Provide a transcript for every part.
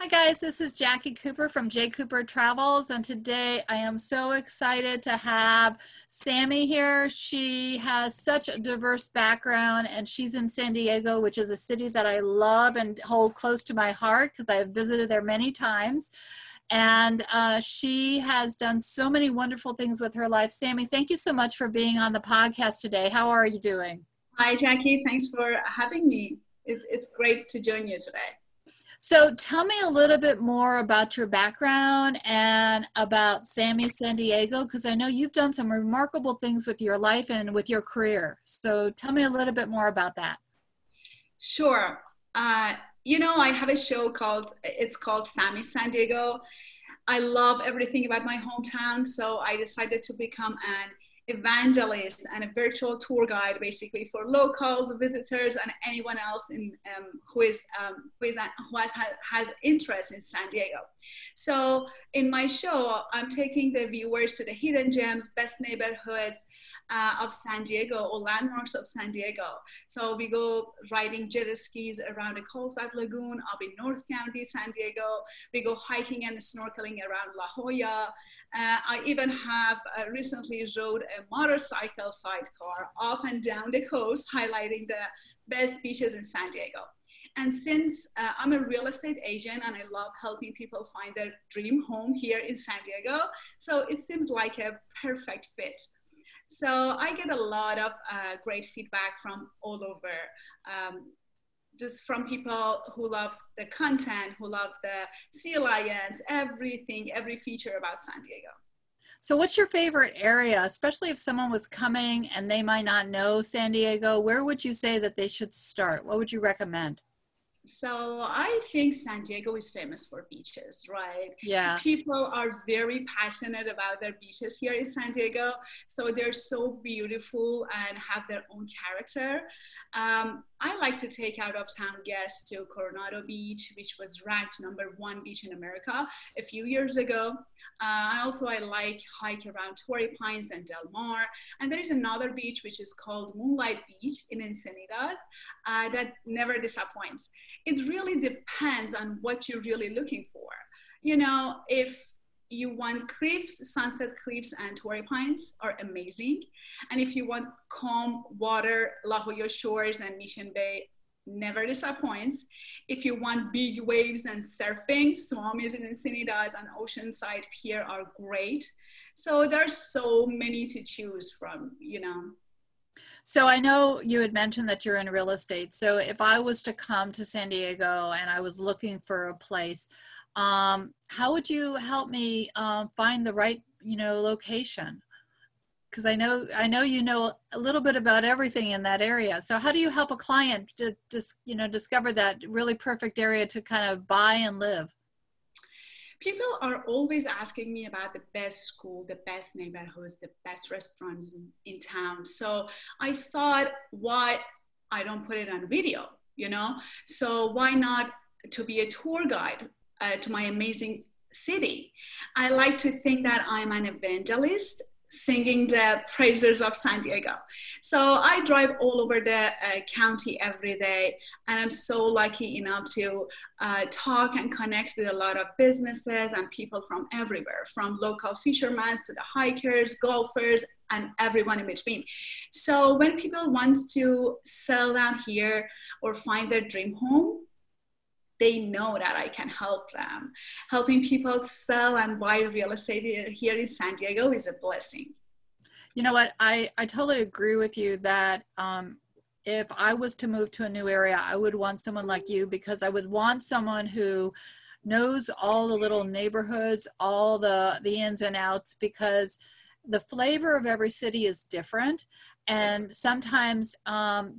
Hi guys, this is Jackie Cooper from JCooperTravels, and today I am so excited to have Sammi here. She has such a diverse background, and she's in San Diego, which is a city that I love and hold close to my heart because I have visited there many times. And she has done so many wonderful things with her life. Sammi, thank you so much for being on the podcast today. How are you doing? Hi, Jackie. Thanks for having me. It's great to join you today. So tell me a little bit more about your background and about Sammi San Diego, because I know you've done some remarkable things with your life and with your career. So tell me a little bit more about that. Sure. I have a show called Sammi San Diego. I love everything about my hometown, so I decided to become an evangelist and a virtual tour guide, basically for locals, visitors, and anyone else who has interest in San Diego. So in my show, I'm taking the viewers to the hidden gems, best neighborhoods of San Diego, or landmarks of San Diego. So we go riding jet skis around the Carlsbad Lagoon up in North County, San Diego. We go hiking and snorkeling around La Jolla. I even have recently rode a motorcycle sidecar up and down the coast, highlighting the best beaches in San Diego. And since I'm a real estate agent and I love helping people find their dream home here in San Diego, so it seems like a perfect fit. So I get a lot of great feedback from all over, just from people who love the content, who love the Sea Lions, everything, every feature about San Diego. So what's your favorite area, especially if someone was coming and they might not know San Diego? Where would you say that they should start? What would you recommend? So I think San Diego is famous for beaches, right? Yeah. People are very passionate about their beaches here in San Diego. So they're so beautiful and have their own character. I like to take out of town guests to Coronado Beach, which was ranked #1 beach in America a few years ago. I like hike around Torrey Pines and Del Mar. And there is another beach, which is called Moonlight Beach in Encinitas, that never disappoints. It really depends on what you're really looking for. You know, if you want cliffs, Sunset Cliffs and Torrey Pines are amazing. And if you want calm water, La Jolla Shores and Mission Bay never disappoints. If you want big waves and surfing, Swami's in Encinitas and Oceanside Pier are great. So there's so many to choose from, you know. So I know you had mentioned that you're in real estate. So if I was to come to San Diego and I was looking for a place, how would you help me find the right, location? Because I know you know a little bit about everything in that area. So how do you help a client to just, discover that really perfect area to kind of buy and live? People are always asking me about the best school, the best neighborhoods, the best restaurants in town. So I thought, why I don't put it on video, So why not to be a tour guide to my amazing city? I like to think that I'm an evangelist singing the praises of San Diego. So I drive all over the county every day, and I'm so lucky enough to talk and connect with a lot of businesses and people from everywhere, from local fishermen to the hikers, golfers, and everyone in between. So when people want to settle down here or find their dream home, they know that I can help them. Helping people sell and buy real estate here in San Diego is a blessing. You know what? I totally agree with you that if I was to move to a new area, I would want someone like you, because I would want someone who knows all the little neighborhoods, all the ins and outs, because the flavor of every city is different. And sometimes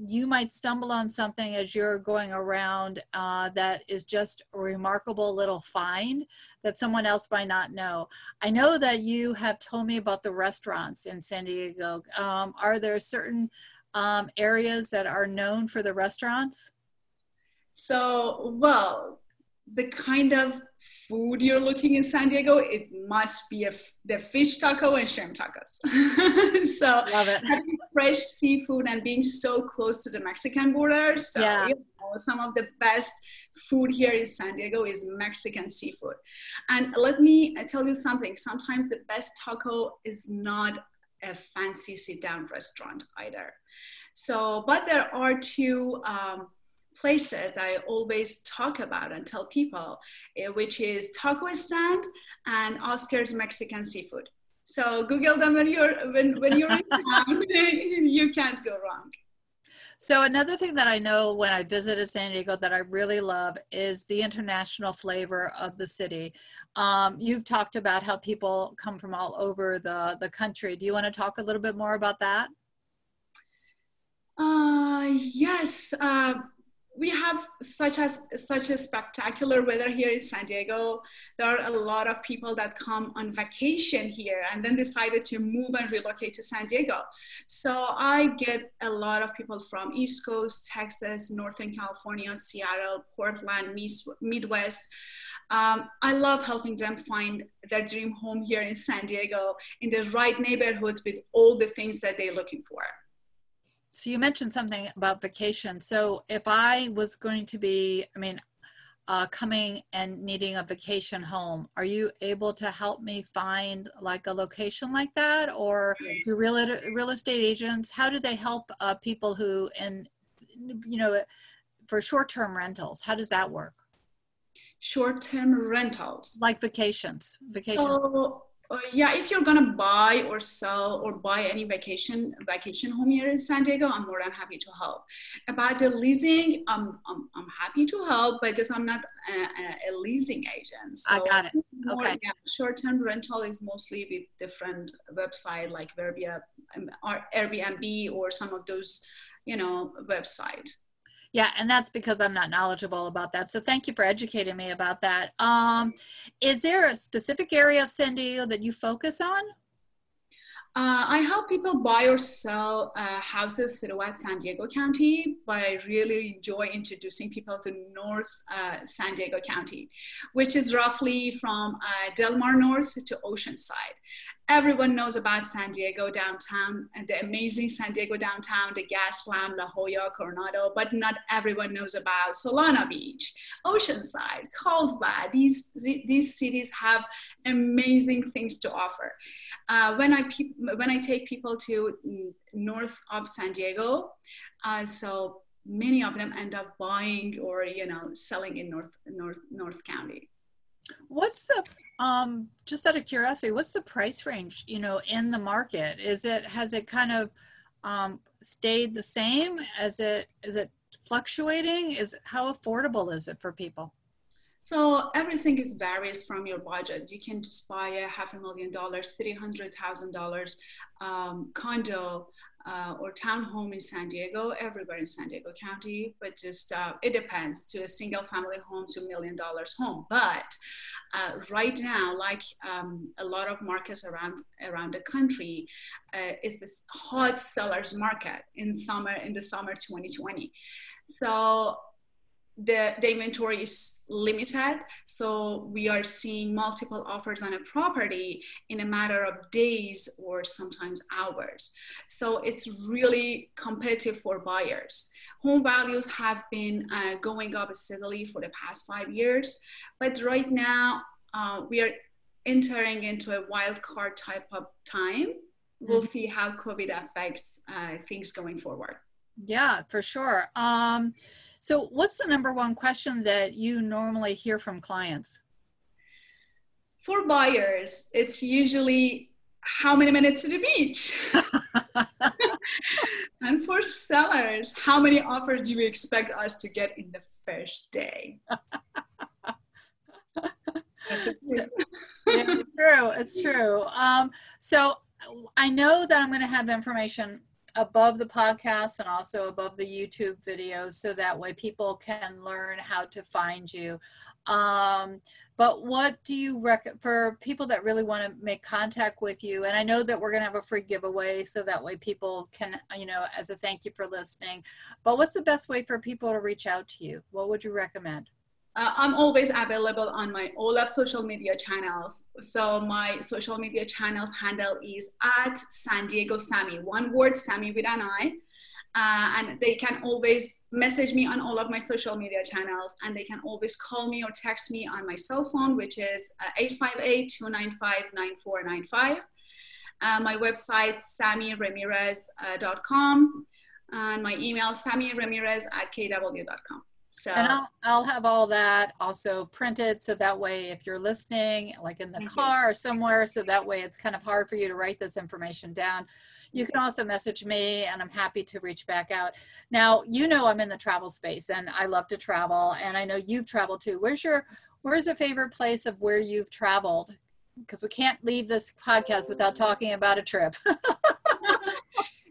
you might stumble on something as you're going around that is just a remarkable little find that someone else might not know. I know that you have told me about the restaurants in San Diego. Are there certain areas that are known for the restaurants? So, well, the kind of food you're looking in San Diego, it must be the fish taco and shrimp tacos. So love it. fresh seafood and being so close to the Mexican border. So, Yeah. Some of the best food here in San Diego is Mexican seafood. And let me tell you something. Sometimes the best taco is not a fancy sit-down restaurant either. So, but there are two places that I always talk about and tell people, which is Taco Stand and Oscar's Mexican Seafood. So Google them when you're in town. You can't go wrong. So another thing that I know when I visited San Diego that I really love is the international flavor of the city. You've talked about how people come from all over the country. Do you want to talk a little bit more about that? Yes. We have such a spectacular weather here in San Diego. There are a lot of people that come on vacation here and then decided to move and relocate to San Diego. So I get a lot of people from East Coast, Texas, Northern California, Seattle, Portland, Midwest. I love helping them find their dream home here in San Diego in the right neighborhoods with all the things that they're looking for. So you mentioned something about vacation. So if I was going to be, coming and needing a vacation home, are you able to help me find like a location like that? Or do real estate agents, how do they help people who, for short-term rentals, how does that work? Short-term rentals. Like vacation. So, yeah, if you're gonna buy or sell or buy any vacation home here in San Diego, I'm more than happy to help. About the leasing, I'm happy to help, but just I'm not a leasing agent. So I got it. Okay. Yeah, short-term rental is mostly with different website like Airbnb or some of those, website. Yeah, and that's because I'm not knowledgeable about that. So thank you for educating me about that. Is there a specific area of San Diego that you focus on? I help people buy or sell houses throughout San Diego County, but I really enjoy introducing people to North San Diego County, which is roughly from Del Mar North to Oceanside. Everyone knows about San Diego downtown and the amazing San Diego downtown, the Gaslamp, La Jolla, Coronado, but not everyone knows about Solana Beach, Oceanside, Carlsbad. These cities have amazing things to offer. When I take people to north of San Diego, so many of them end up buying or selling in North County. What's the just out of curiosity, what's the price range in the market? Has it kind of stayed the same? Is it fluctuating? How affordable is it for people? So everything varies from your budget. You can just buy a $500,000, $300,000 condo or townhome in San Diego, everywhere in San Diego County, but just it depends, to a single family home to $1 million home. But right now, like a lot of markets around the country, is this hot sellers market in the summer 2020. So the inventory is limited, so we are seeing multiple offers on a property in a matter of days or sometimes hours. So it's really competitive for buyers. Home values have been going up steadily for the past 5 years, but right now we are entering into a wild card type of time. We'll see how COVID affects things going forward. Yeah, for sure. So what's the number one question that you normally hear from clients? For buyers, it's usually how many minutes to the beach? And for sellers, how many offers do you expect us to get in the first day? Yeah, it's true. So I know that I'm going to have information above the podcast and also above the YouTube videos, so that way people can learn how to find you. But what do you recommend for people that really want to make contact with you? And I know that we're going to have a free giveaway, so that way people can, as a thank you for listening. But what's the best way for people to reach out to you? What would you recommend? I'm always available on my all of social media channels. So my social media channels handle is at San Diego Sammi, one word, Sammi with an I. And they can always message me on all of my social media channels, and they can always call me or text me on my cell phone, which is 858-295-9495. My website, sammiramirez.com, and my email, sammiramirez@kw.com. So, And I'll have all that also printed, so that way if you're listening, like in the car or somewhere, so that way it's kind of hard for you to write this information down. You can also message me, and I'm happy to reach back out. Now, you know, I'm in the travel space, and I love to travel, and I know you've traveled too. Where's a favorite place of where you've traveled? Because we can't leave this podcast without talking about a trip.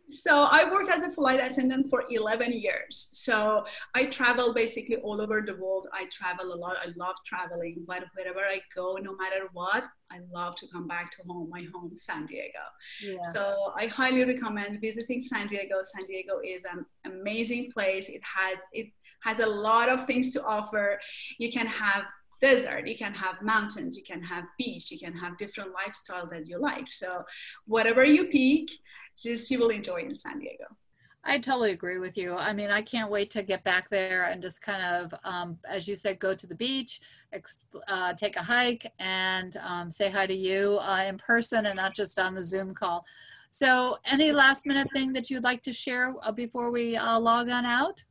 So I worked as a flight attendant for 11 years. So I travel basically all over the world. I travel a lot. I love traveling, but wherever I go, no matter what, I love to come back to home, my home, San Diego. Yeah. So I highly recommend visiting San Diego. San Diego is an amazing place. It has a lot of things to offer. You can have desert, you can have mountains, you can have beach, you can have different lifestyle that you like. So whatever you pick, just you will enjoy in San Diego. I totally agree with you. I mean, I can't wait to get back there and just kind of, as you said, go to the beach, take a hike, and say hi to you in person and not just on the Zoom call. So any last minute thing that you'd like to share before we log on out?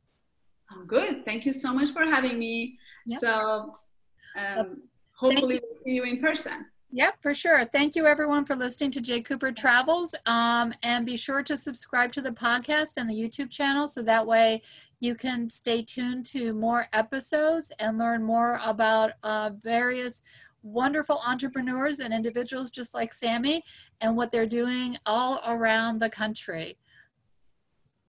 I'm good. Thank you so much for having me. Yep. So hopefully we'll see you in person. Yep, for sure. Thank you everyone for listening to JCooperTravels. And be sure to subscribe to the podcast and the YouTube channel, so that way you can stay tuned to more episodes and learn more about various wonderful entrepreneurs and individuals just like Sammi and what they're doing all around the country.